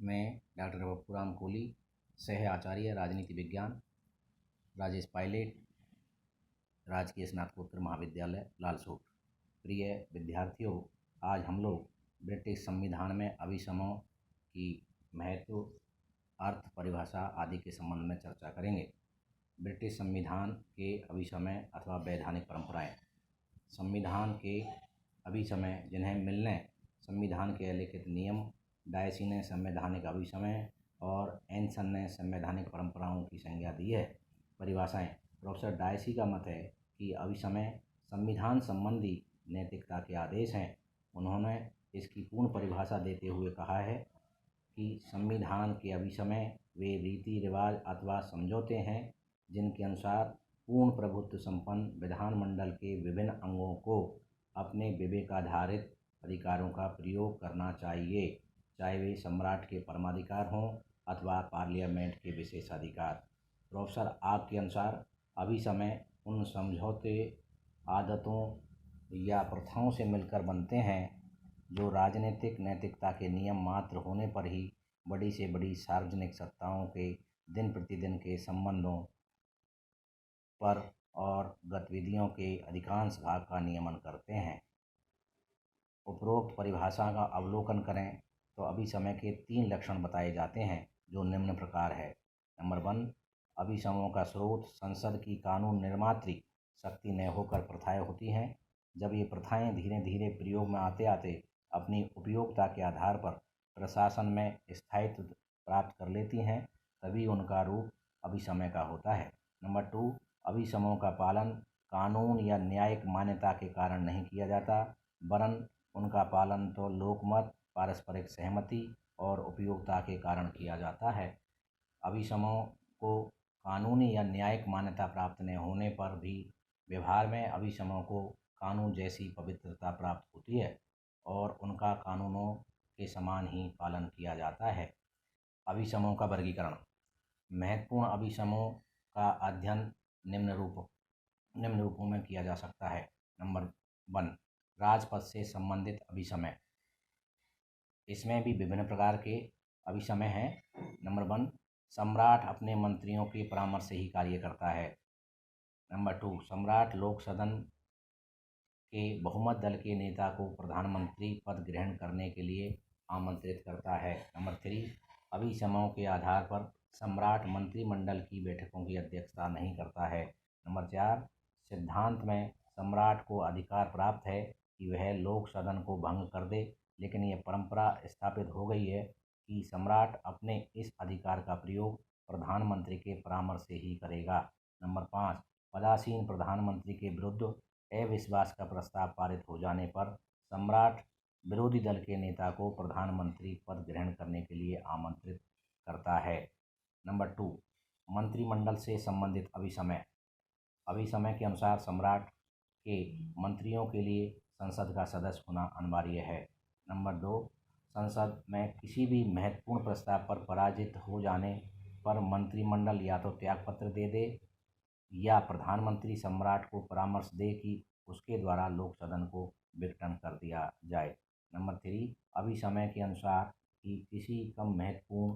मैं डॉक्टर बप्पूराम कोहली, सह आचार्य राजनीति विज्ञान, राजेश पायलट, राजकीय स्नातकोत्तर महाविद्यालय लालसोट। प्रिय विद्यार्थियों, आज हम लोग ब्रिटिश संविधान में अभिसमों की महत्व, अर्थ, परिभाषा आदि के संबंध में चर्चा करेंगे। ब्रिटिश संविधान के अभिसमय अथवा वैधानिक परंपराएं। संविधान के अभिसमय जिन्हें मिल ने संविधान के अलिखित नियम, डायसी ने संवैधानिक अभिसमय और एनसन ने संवैधानिक परंपराओं की संज्ञा दी है। परिभाषाएं। प्रोफेसर डायसी का मत है कि अभिसमय संविधान संबंधी नैतिकता के आदेश हैं। उन्होंने इसकी पूर्ण परिभाषा देते हुए कहा है कि संविधान के अभिसमय वे रीति रिवाज अथवा समझौते हैं जिनके अनुसार पूर्ण प्रभुत्व संपन्न विधानमंडल के विभिन्न अंगों को अपने विवेकाधारित अधिकारों का प्रयोग करना चाहिए, चाहे वे सम्राट के परमाधिकार हों अथवा पार्लियामेंट के विशेष अधिकार। प्रोफेसर आग के अनुसार अभिसमय उन समझौते, आदतों या प्रथाओं से मिलकर बनते हैं जो राजनीतिक नैतिकता के नियम मात्र होने पर ही बड़ी से बड़ी सार्वजनिक सत्ताओं के दिन प्रतिदिन के संबंधों पर और गतिविधियों के अधिकांश भाग का नियमन करते हैं। उपरोक्त परिभाषा का अवलोकन करें तो अभिसमय के 3 लक्षण बताए जाते हैं जो निम्न प्रकार है। नंबर 1, अभिसमयों का स्रोत संसद की कानून निर्मात्री शक्ति न होकर प्रथाएं होती हैं। जब ये प्रथाएं धीरे धीरे प्रयोग में आते आते अपनी उपयोगिता के आधार पर प्रशासन में स्थायित्व प्राप्त कर लेती हैं, तभी उनका रूप अभिसमय का होता है। नंबर 2, अभिसमयों का पालन कानून या न्यायिक मान्यता के कारण नहीं किया जाता, वरन उनका पालन तो लोकमत, पारस्परिक सहमति और उपयोगिता के कारण किया जाता है। अभिसमयों को कानूनी या न्यायिक मान्यता प्राप्त न होने पर भी व्यवहार में अभिसमयों को कानून जैसी पवित्रता प्राप्त होती है और उनका कानूनों के समान ही पालन किया जाता है। अभिसमयों का वर्गीकरण। महत्वपूर्ण अभिसमयों का अध्ययन निम्न रूपों में किया जा सकता है। नंबर 1, राजपद से संबंधित अभिसमय। इसमें भी विभिन्न प्रकार के अभिसमय हैं। नंबर 1, सम्राट अपने मंत्रियों के परामर्श से ही कार्य करता है। नंबर 2, सम्राट लोक सदन के बहुमत दल के नेता को प्रधानमंत्री पद ग्रहण करने के लिए आमंत्रित करता है। नंबर 3, अभिसमयों के आधार पर सम्राट मंत्रिमंडल की बैठकों की अध्यक्षता नहीं करता है। नंबर 4, सिद्धांत में सम्राट को अधिकार प्राप्त है कि वह लोक सदन को भंग कर दे, लेकिन यह परंपरा स्थापित हो गई है कि सम्राट अपने इस अधिकार का प्रयोग प्रधानमंत्री के परामर्श से ही करेगा। नंबर 5, पदासीन प्रधानमंत्री के विरुद्ध अविश्वास का प्रस्ताव पारित हो जाने पर सम्राट विरोधी दल के नेता को प्रधानमंत्री पद ग्रहण करने के लिए आमंत्रित करता है। नंबर 2, मंत्रिमंडल से संबंधित अभिसमय। अभिसमय के अनुसार सम्राट के मंत्रियों के लिए संसद का सदस्य होना अनिवार्य है। नंबर 2, संसद में किसी भी महत्वपूर्ण प्रस्ताव पर पराजित हो जाने पर मंत्रिमंडल या तो त्यागपत्र दे दे या प्रधानमंत्री सम्राट को परामर्श दे कि उसके द्वारा लोक सदन को विघटन कर दिया जाए। नंबर 3, अभिसमय के अनुसार कि किसी कम महत्वपूर्ण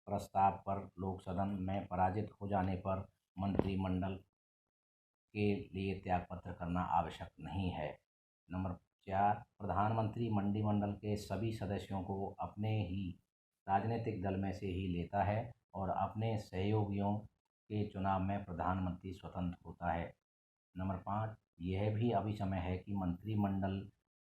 प्रस्ताव पर लोक सदन में पराजित हो जाने पर मंत्रिमंडल के लिए त्यागपत्र करना आवश्यक नहीं है। नंबर 4, प्रधानमंत्री मंत्रिमंडल के सभी सदस्यों को अपने ही राजनीतिक दल में से ही लेता है और अपने सहयोगियों के चुनाव में प्रधानमंत्री स्वतंत्र होता है। नंबर 5, यह भी अभिसमय है कि मंत्रिमंडल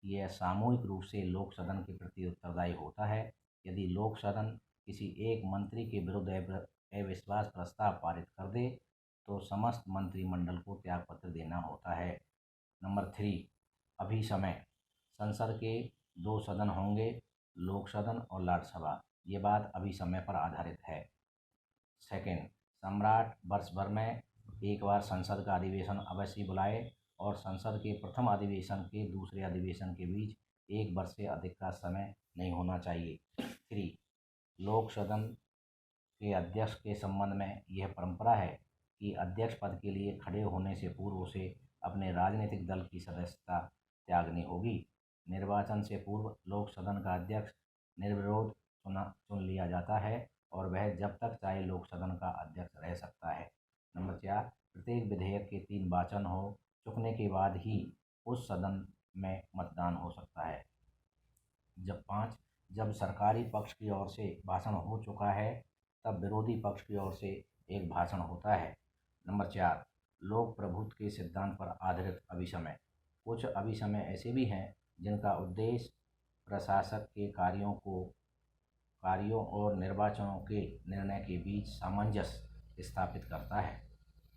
यह सामूहिक रूप से लोक सदन के प्रति उत्तरदायी होता है। यदि लोक सदन किसी एक मंत्री के विरुद्ध अविश्वास प्रस्ताव पारित कर दे तो समस्त मंत्रिमंडल को त्यागपत्र देना होता है। नंबर 3, अभिसमय। संसद के 2 सदन होंगे, लोक सदन और राज्यसभा। ये बात अभिसमय पर आधारित है। सेकंड, सम्राट वर्ष भर में एक बार संसद का अधिवेशन अवश्य बुलाए और संसद के प्रथम अधिवेशन के दूसरे अधिवेशन के बीच 1 वर्ष से अधिक का समय नहीं होना चाहिए। 3, लोक सदन के अध्यक्ष के संबंध में यह परंपरा है कि अध्यक्ष पद के लिए खड़े होने से पूर्व उसे अपने राजनीतिक दल की सदस्यता त्यागनी होगी। निर्वाचन से पूर्व लोक सदन का अध्यक्ष निर्विरोध चुन लिया किया जाता है और वह जब तक चाहे लोक सदन का अध्यक्ष रह सकता है। नंबर 4, प्रत्येक विधेयक के 3 वाचन हो चुकने के बाद ही उस सदन में मतदान हो सकता है। जब 5, जब सरकारी पक्ष की ओर से भाषण हो चुका है तब विरोधी पक्ष की ओर से एक भाषण होता है। नंबर 4, लोक प्रभुत्व के सिद्धांत पर आधारित अभिसमय। कुछ अभिसमय ऐसे भी हैं जिनका उद्देश्य प्रशासक के कार्यों और निर्वाचनों के निर्णय के बीच सामंजस्य स्थापित करता है।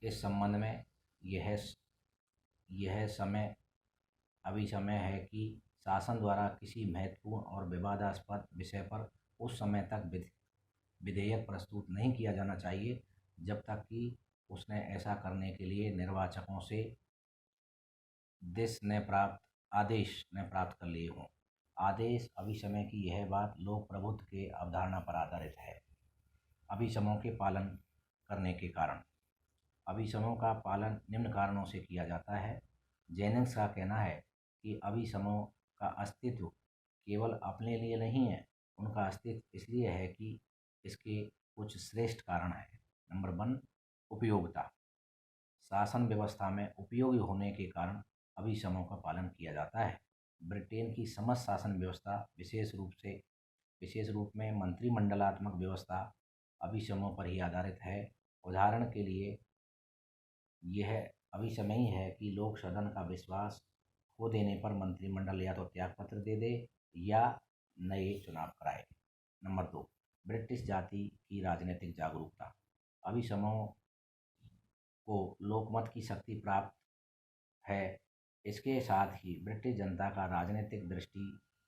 इस संबंध में यह समय अभिसमय है कि शासन द्वारा किसी महत्वपूर्ण और विवादास्पद विषय पर उस समय तक विधेयक प्रस्तुत नहीं किया जाना चाहिए जब तक कि उसने ऐसा करने के लिए निर्वाचकों से आदेश ने प्राप्त कर लिए हों। आदेश अभिसमय की यह बात लोक प्रभुत्व के अवधारणा पर आधारित है। अभिसमयों के पालन करने के कारण। अभिसमयों का पालन निम्न कारणों से किया जाता है। जेनिंग्स का कहना है कि अभिसमयों का अस्तित्व केवल अपने लिए नहीं है, उनका अस्तित्व इसलिए है कि इसके कुछ श्रेष्ठ कारण हैं। नंबर 1, उपयोगिता। शासन व्यवस्था में उपयोगी होने के कारण अभिसमयों का पालन किया जाता है। ब्रिटेन की समस्त शासन व्यवस्था विशेष रूप में मंत्रिमंडलात्मक व्यवस्था अभिसमयों पर ही आधारित है। उदाहरण के लिए यह अभिसमय ही है कि लोक सदन का विश्वास खो देने पर मंत्रिमंडल या तो त्यागपत्र दे दे या नए चुनाव कराए। नंबर 2, ब्रिटिश जाति की राजनीतिक जागरूकता। अभिसमयों को लोकमत की शक्ति प्राप्त है। इसके साथ ही ब्रिटिश जनता का राजनीतिक दृष्टि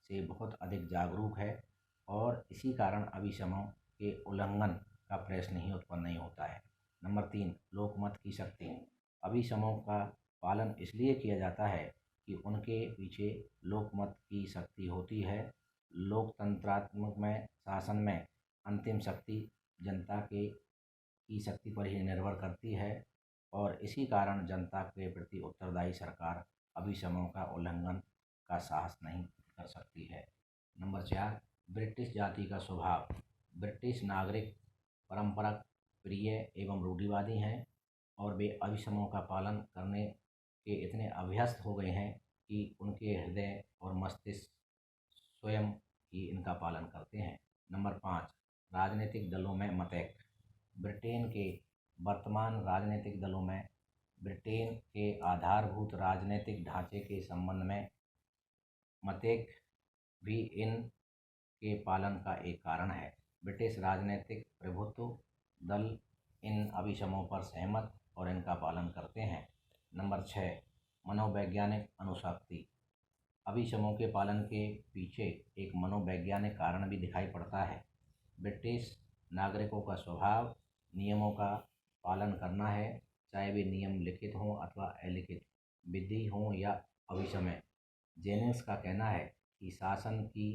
से बहुत अधिक जागरूक है और इसी कारण अभिसमयों के उल्लंघन का प्रश्न ही उत्पन्न नहीं होता है। नंबर 3, लोकमत की शक्ति। अभिसमयों का पालन इसलिए किया जाता है कि उनके पीछे लोकमत की शक्ति होती है। लोकतंत्रात्मक में शासन में अंतिम शक्ति जनता की शक्ति पर ही निर्भर करती है और इसी कारण जनता के प्रति उत्तरदायी सरकार अभिसमयों का उल्लंघन का साहस नहीं कर सकती है। नंबर 4, ब्रिटिश जाति का स्वभाव। ब्रिटिश नागरिक परंपरा प्रिय एवं रूढ़िवादी हैं और वे अभिसमयों का पालन करने के इतने अभ्यस्त हो गए हैं कि उनके हृदय और मस्तिष्क स्वयं ही इनका पालन करते हैं। नंबर 5, राजनीतिक दलों में मतैक्य। ब्रिटेन के वर्तमान राजनीतिक दलों में ब्रिटेन के आधारभूत राजनीतिक ढांचे के संबंध में मतैक्य भी इन के पालन का एक कारण है। ब्रिटिश राजनीतिक प्रभुत्व दल इन अभिसमयों पर सहमत और इनका पालन करते हैं। नंबर 6, मनोवैज्ञानिक अनुशक्ति। अभिसमयों के पालन के पीछे एक मनोवैज्ञानिक कारण भी दिखाई पड़ता है। ब्रिटिश नागरिकों का स्वभाव नियमों का पालन करना है, चाहे वे नियम लिखित हों अथवा अलिखित, विधि हों या अभिसमय। जेनिंग्स का कहना है कि शासन की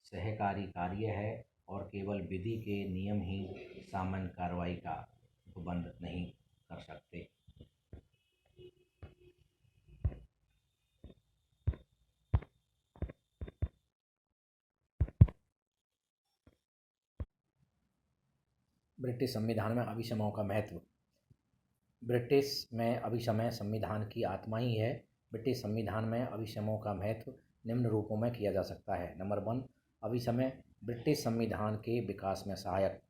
सहकारी कार्य है और केवल विधि के नियम ही सामान्य कार्रवाई का उपबंध नहीं कर सकते। ब्रिटिश संविधान में अभिसमयों का महत्व। ब्रिटिश में अभिसमय संविधान की आत्मा ही है। ब्रिटिश संविधान में अभिसमयों का महत्व निम्न रूपों में किया जा सकता है। नंबर 1, अभिसमय ब्रिटिश संविधान के विकास में सहायक।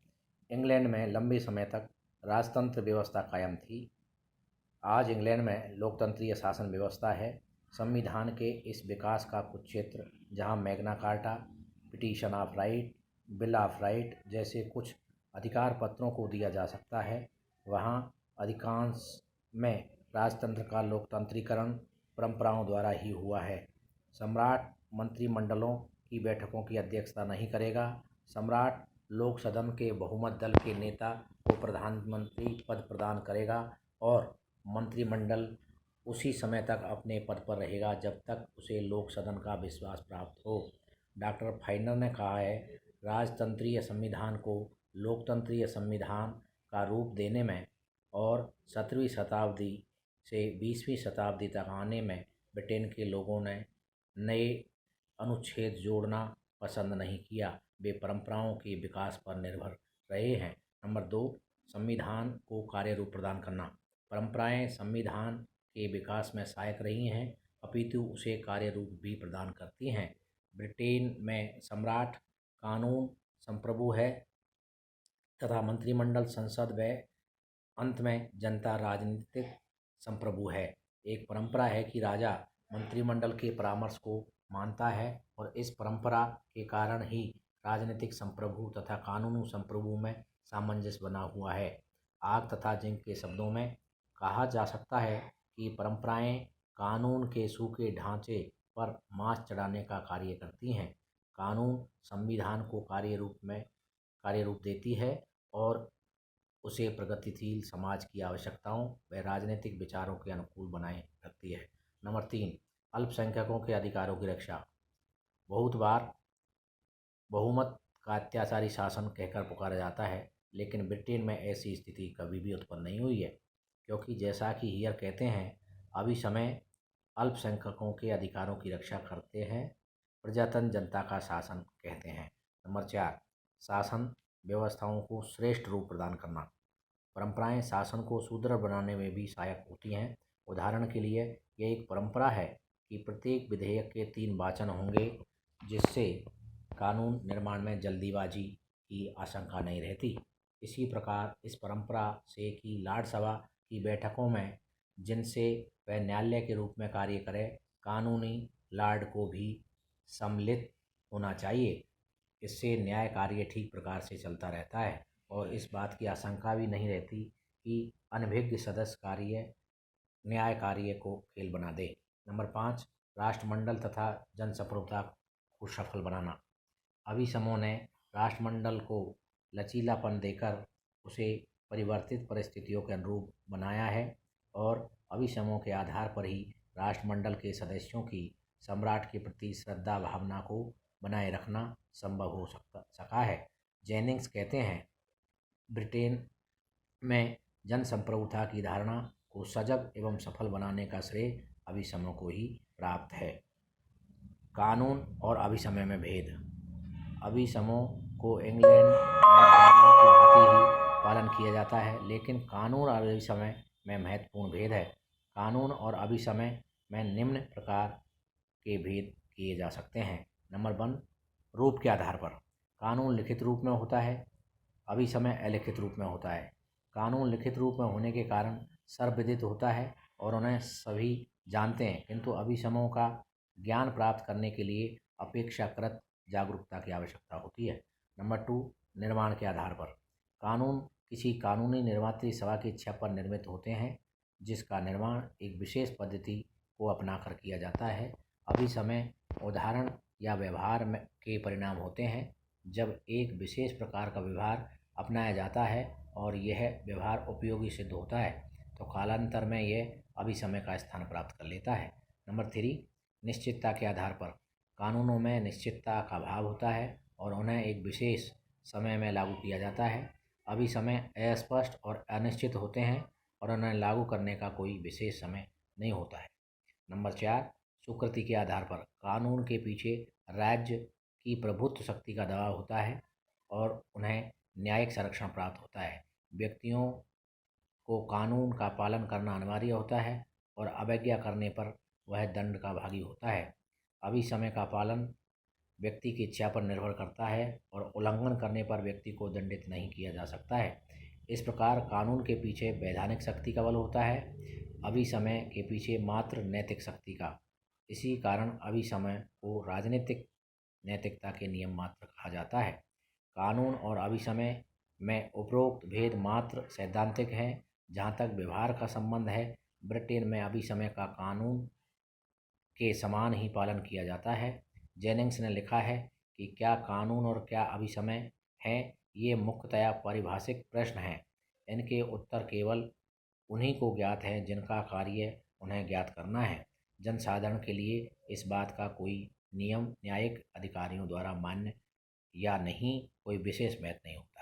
इंग्लैंड में लंबे समय तक राजतंत्र व्यवस्था कायम थी। आज इंग्लैंड में लोकतंत्रीय शासन व्यवस्था है। संविधान के इस विकास का कुछ क्षेत्र जहां Magna carta, petition of right, bill of right जैसे कुछ अधिकार पत्रों को दिया जा सकता है, वहां अधिकांश में राजतंत्र का लोकतंत्रीकरण परंपराओं द्वारा ही हुआ है। सम्राट मंत्रिमंडलों की बैठकों की अध्यक्षता नहीं करेगा। सम्राट लोक सदन के बहुमत दल के नेता को प्रधानमंत्री पद प्रदान करेगा और मंत्रिमंडल उसी समय तक अपने पद पर रहेगा जब तक उसे लोक सदन का विश्वास प्राप्त हो। डॉक्टर फाइनर ने कहा है, राजतंत्रीय संविधान को लोकतंत्रीय संविधान का रूप देने में और 17वीं शताब्दी से 20वीं शताब्दी तक आने में ब्रिटेन के लोगों ने नए अनुच्छेद जोड़ना पसंद नहीं किया, वे परंपराओं के विकास पर निर्भर रहे हैं। नंबर 2, संविधान को कार्य रूप प्रदान करना। परंपराएं संविधान के विकास में सहायक रही हैं, अपितु उसे कार्य रूप भी प्रदान करती हैं। ब्रिटेन में सम्राट कानून संप्रभु है तथा मंत्रिमंडल संसद व अंत में जनता राजनीतिक संप्रभु है। एक परंपरा है कि राजा मंत्रिमंडल के परामर्श को मानता है और इस परंपरा के कारण ही राजनीतिक संप्रभु तथा कानूनी संप्रभु में सामंजस्य बना हुआ है। आग तथा जिंक के शब्दों में कहा जा सकता है कि परंपराएं कानून के सूखे ढांचे पर मांस चढ़ाने का कार्य करती हैं। कानून संविधान को कार्य रूप देती है और उसे प्रगतिशील समाज की आवश्यकताओं व राजनीतिक विचारों के अनुकूल बनाए रखती है। नंबर 3, अल्पसंख्यकों के अधिकारों की रक्षा। बहुत बार बहुमत का अत्याचारी शासन कहकर पुकारा जाता है, लेकिन ब्रिटेन में ऐसी स्थिति कभी भी उत्पन्न नहीं हुई है, क्योंकि जैसा कि हियर कहते हैं, अभी समय अल्पसंख्यकों के अधिकारों की रक्षा करते हैं, प्रजातंत्र जनता का शासन कहते हैं। नंबर 4, शासन व्यवस्थाओं को श्रेष्ठ रूप प्रदान करना। परंपराएं शासन को सुदृढ़ बनाने में भी सहायक होती हैं। उदाहरण के लिए यह एक परंपरा है कि प्रत्येक विधेयक के 3 वाचन होंगे, जिससे कानून निर्माण में जल्दीबाजी की आशंका नहीं रहती। इसी प्रकार इस परंपरा से कि लॉर्ड सभा की बैठकों में जिनसे वह न्यायालय के रूप में कार्य करे, कानूनी लॉर्ड को भी सम्मिलित होना चाहिए। इससे न्याय कार्य ठीक प्रकार से चलता रहता है और इस बात की आशंका भी नहीं रहती कि अनभिज्ञ सदस्य न्याय कार्य को फेल बना दे। नंबर 5, राष्ट्रमंडल तथा जनसंप्रभुता को सफल बनाना। अभिसमों ने राष्ट्रमंडल को लचीलापन देकर उसे परिवर्तित परिस्थितियों के अनुरूप बनाया है और अभिसमों के आधार पर ही राष्ट्रमंडल के सदस्यों की सम्राट के प्रति श्रद्धा भावना को बनाए रखना संभव हो सका है। जेनिंग्स कहते हैं, ब्रिटेन में जनसंप्रभुता की धारणा को सजग एवं सफल बनाने का श्रेय अभिसमों को ही प्राप्त है। कानून और अभिसमय में भेद। अभिसमों को इंग्लैंड में कानून की भांति ही पालन किया जाता है, लेकिन कानून और अभिसमय में महत्वपूर्ण भेद है। कानून और अभिसमय में निम्न प्रकार के भेद किए जा सकते हैं। नंबर 1, रूप के आधार पर। कानून लिखित रूप में होता है, अभिसमय अलिखित रूप में होता है। कानून लिखित रूप में होने के कारण सर्वविदित होता है और उन्हें सभी जानते हैं, किंतु अभिसमों का ज्ञान प्राप्त करने के लिए अपेक्षाकृत जागरूकता की आवश्यकता होती है। नंबर 2, निर्माण के आधार पर। कानून किसी कानूनी निर्मात्री सभा की इच्छा पर निर्मित होते हैं, जिसका निर्माण एक विशेष पद्धति को अपनाकर किया जाता है। अभिसमय उदाहरण या व्यवहार के परिणाम होते हैं, जब एक विशेष प्रकार का व्यवहार अपनाया जाता है और यह व्यवहार उपयोगी सिद्ध होता है, तो कालांतर में यह अभिसमय का स्थान प्राप्त कर लेता है। नंबर 3, निश्चितता के आधार पर। कानूनों में निश्चितता का भाव होता है और उन्हें एक विशेष समय में लागू किया जाता है। अभिसमय अस्पष्ट और अनिश्चित होते हैं और उन्हें लागू करने का कोई विशेष समय नहीं होता है। नंबर 4, स्वीकृति के आधार पर। कानून के पीछे राज्य की प्रभुत्व शक्ति का दबाव होता है और उन्हें न्यायिक संरक्षण प्राप्त होता है। व्यक्तियों को कानून का पालन करना अनिवार्य होता है और अवज्ञा करने पर वह दंड का भागी होता है। अभिसमय का पालन व्यक्ति की इच्छा पर निर्भर करता है और उल्लंघन करने पर व्यक्ति को दंडित नहीं किया जा सकता है। इस प्रकार कानून के पीछे वैधानिक शक्ति का बल होता है, अभिसमय के पीछे मात्र नैतिक शक्ति का। इसी कारण अभिसमय को राजनीतिक नैतिकता के नियम मात्र कहा जाता है। कानून और अभिसमय में उपरोक्त भेद मात्र सैद्धांतिक है। जहाँ तक व्यवहार का संबंध है, ब्रिटेन में अभिसमय का कानून के समान ही पालन किया जाता है। जेनिंग्स ने लिखा है कि क्या कानून और क्या अभिसमय है, ये मुख्यतया पारिभाषिक प्रश्न हैं। इनके उत्तर केवल उन्हीं को ज्ञात हैं जिनका कार्य उन्हें ज्ञात करना है। जनसाधारण के लिए इस बात का कोई नियम न्यायिक अधिकारियों द्वारा मान्य या नहीं कोई विशेष महत्व नहीं होता।